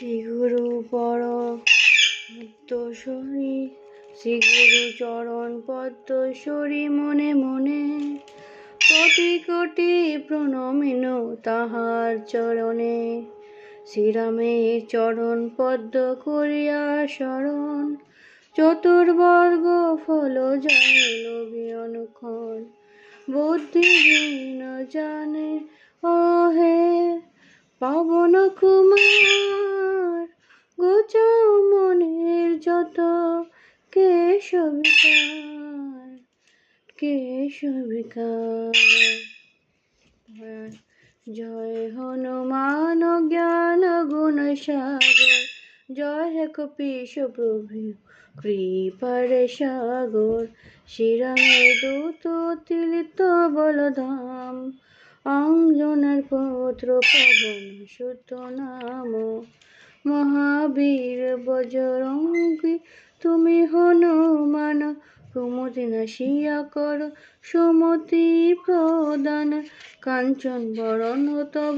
শ্রীগুরু পদ্মশ্বরী, শ্রীগুরু চরণ পদ্মশ্বরী, মনে মনে কোটি কোটি প্রণমিন তাহার চরণে। শ্রীরামের চরণ পদ্ম করিয়া শরণ, চতুর্বর্গ ফল জানিল বিয়নক্ষণ। বুদ্ধিহীন জানে ও হে পাবন কুমার, গোচর মনের যত কেশবিকার, কেশবিকার। জয় হনুমান জ্ঞান গুণ সাগর, জয় হে কপীশ প্রভু কৃপার সাগর। শ্রীরামের দূত অতিলিত বলধাম, অঞ্জনার পুত্র পবন সুত নাম। মহাবীর বজরঙ্গী তুমি হনুমান, কুমতি নাশিয়া কর সুমতি প্রদান। কাঞ্চন বরণ তব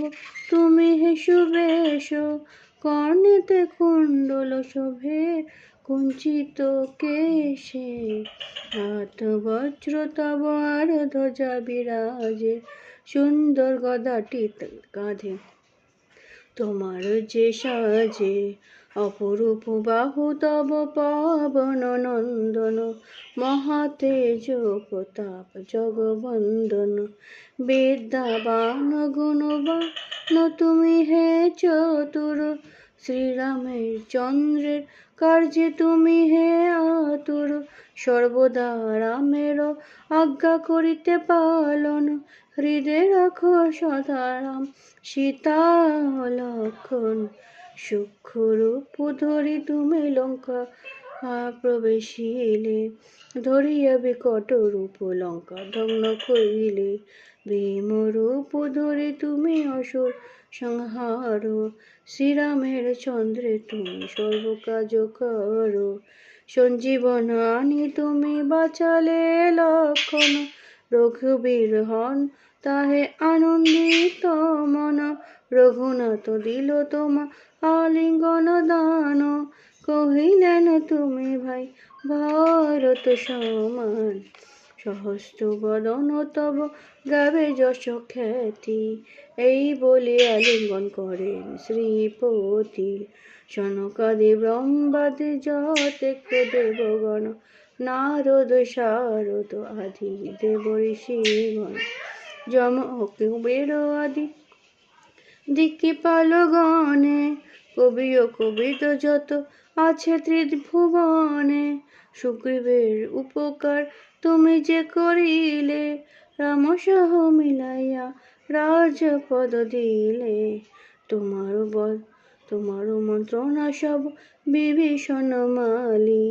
তুমি হে সুবেশ, কর্ণেতে কুণ্ডল শোভে কুঞ্চিত কেশে। হাত বজ্র তব আর ধ্বজা বিরাজে, সুন্দর গদাটি কাঁধে তোমার যে সাজে। অপরূপ বাহু তব পবন নন্দন, মহাতেজ প্রতাপ জগবন্দন। বিদ্যাবান গুণবান তুমি হে চতুর, শ্রীরামের চন্দ্রের কার্যে তুমি হে আতুর। সর্বদা রামের আজ্ঞা করিতে পালন, হৃদয়ে রাখো সদা রাম সীতা লক্ষণ। সূক্ষ্ম রূপ ধরি তুমি লঙ্কা প্রবেশিলে, ধরিয়া বিকট রূপ লঙ্কা দগ্ন করিলে। ভীম রূপ ধরি তুমি অসুর সংহার, শ্রীরামের চন্দ্রে তুমি সর্বকাজ করো। সঞ্জীবন আনি তুমি বাঁচালে লক্ষণ, রঘুবীর হন তাহে আনন্দিত মন। রঘুনাথ দিল তোমা আলিঙ্গন দান, কহিলেন তুমি ভাই ভরত সমান। সহস্র বদন তব গাবে যশ খ্যাতি, এই বলে আলিঙ্গন করেন শ্রীপতি। সনকাদি ব্রহ্মাদি যতেক দেবগণ, নারদ শারদ আদি দেব ঋষিগণ। যম কুবের আদি দিক্পালগণে, কবি ও কবিদ যত আছে ত্রিভুবনে। সুগ্রীবের উপকার তুমি যে করিলে, রাম সহ মিলাইয়া রাজপদ দিলে। তোমার মন্ত্রণা সব বিভীষণ মালি,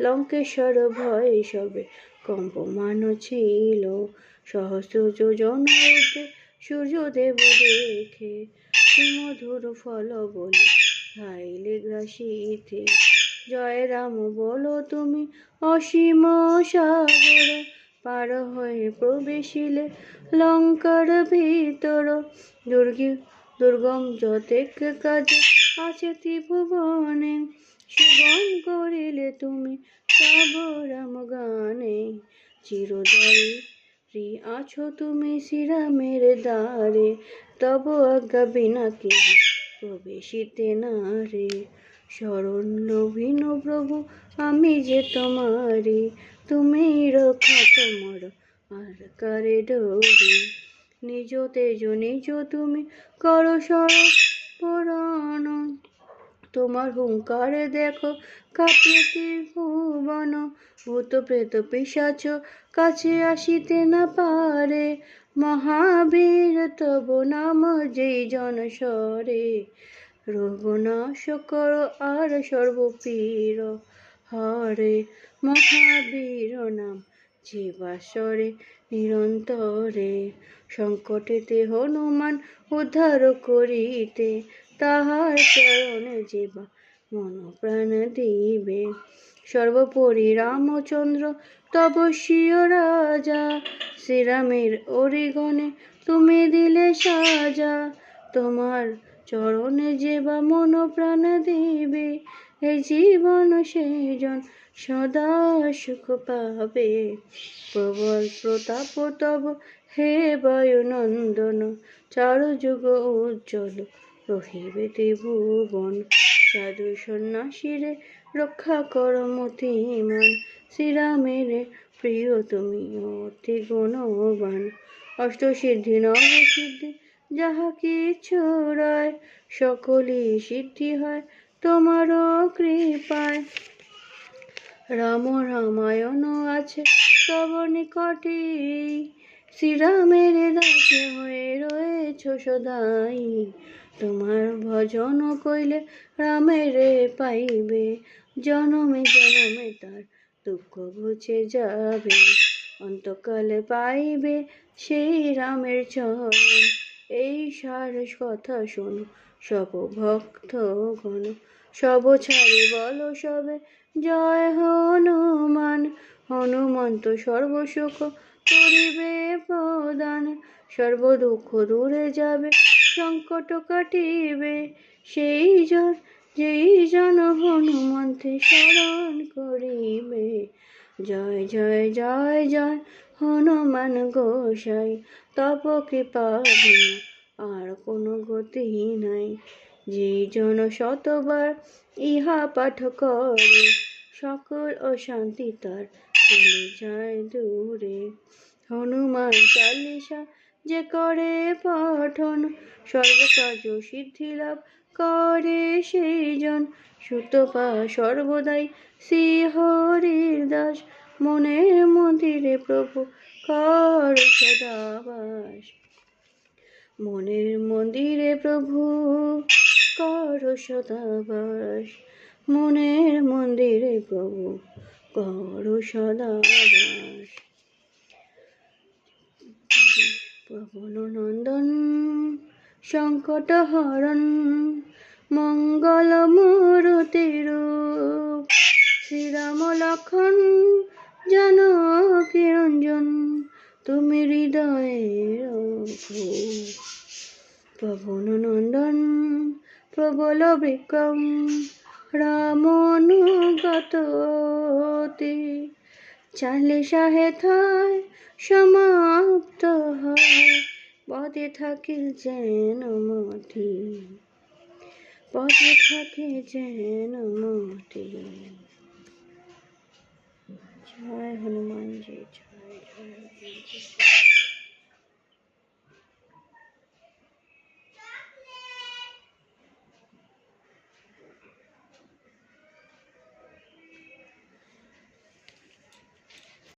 লঙ্কেশ্বর ভয়ে সবে কম্পমান ছিল। সহস্র যোজন ঊর্ধ্বে সূর্যদেব দেখে, সুমধুর ফল বলি খাইলে গ্রাসিতে। জয় রাম বলো তুমি অসীম সাগর, পার হয়ে প্রবেশিলে লঙ্কার ভিতর। দুর্গম যতেক কাজ আছে ত্রিভুবনে, সুগম করিলে তুমি সব রাম গানে। চিরদয়ী আছো তুমি শ্রীরামের দ্বারে, তব আজ্ঞা বিনা কেহ প্রবেশিতে নারে। শরণ্যহীন প্রভু আমি যে তোমারি, তুমি রক্ষা তোমার আর কারে ডরি। নিজ তেজ নিজ তুমি করো সর্বরণ, তোমার হুঙ্কারে দেখো কাঁপিয়ে ত্রিভুবন। ভূত প্রেত পিশাচ কাছে আসিতে না পারে, মহাবীর তব নাম যেই জন স্বরে। রোগনাশ কর আর সর্বপীর হরে, মহাবীর নাম জীবাস্বরে নিরন্তরে। সংকটেতে হনুমান উদ্ধার করিতে, তাহার চরণে যেবা মন প্রাণ দিবে। সর্বোপরি রামচন্দ্র তব স্বীয় রাজা, শ্রীরামের অরিগণে তুমি দিলে সাজা। তোমার চরণে যে বা মন প্রাণ দিবে, এই জীবন সেই জন সদা সুখ পাবে। প্রবল প্রতাপ তব হে বায়ুনন্দন, চারু যুগ উজ্জ্বল রহিবে ত্রিভুবন। সাধু সন্ন্যাসীরে রক্ষা কর মতিমান, শ্রীরামের প্রিয় তুমি অতি গুণবান। অষ্টসিদ্ধি নবসিদ্ধি যাহা কিছু রয়, সকলই সিদ্ধি হয় তোমারও কৃপায়। রাম রামায়ণ আছে তব নিকটে, শ্রীরামের দাসে হয়ে রয়েছ সদাই। তোমার ভজন কইলে রামের পাইবে, জনমে জনমে তার দুঃখ ঘুচে যাবে। অন্তকালে পাইবে সেই রামের চরণ, এই সার কথা শোনো সব ভক্ত গণ। সব ছাড়ি বলো সবে জয় হনুমান, হনুমন্ত সর্বসুখ করিবে প্রদান। সর্ব দুঃখ দূরে যাবে, সংকট কাটিবে, যেই জন হনুমন্তে শরণ করিবে। জয় জয় জয় জয় হনুমান গোসাই, তব কৃপা বিনা আর কোনো গতি নাই। যেই জন শতবার ইহা পাঠ করে, সকল অশান্তি তার চলে যায় দূরে। হনুমান চালিসা যে করে পঠন, সর্বকার্য সিদ্ধি লাভ করে সেই জন। সুতপা সর্বদাই শ্রী হরির দাস, মনের মন্দিরে প্রভু কর সদা বাস। মনের মন্দিরে প্রভু কর সদা বাস, মনের মন্দিরে প্রভু কর সদা বাস। পবন নন্দন সংকট হরণ, মঙ্গল মূরতি রূপ, শ্রীরাম লক্ষণ জানকী রঞ্জন, তুমি হৃদয়ের ভূপ। পবন নন্দন প্রবল বিক্রম, রাম অনুগত অতি, চালিসা হেথায় সমাপ্ত হয়, পদে থাকে যেন মতি, পদে থাকে যেন মতি। জয় হনুমান জি, জয় জয়।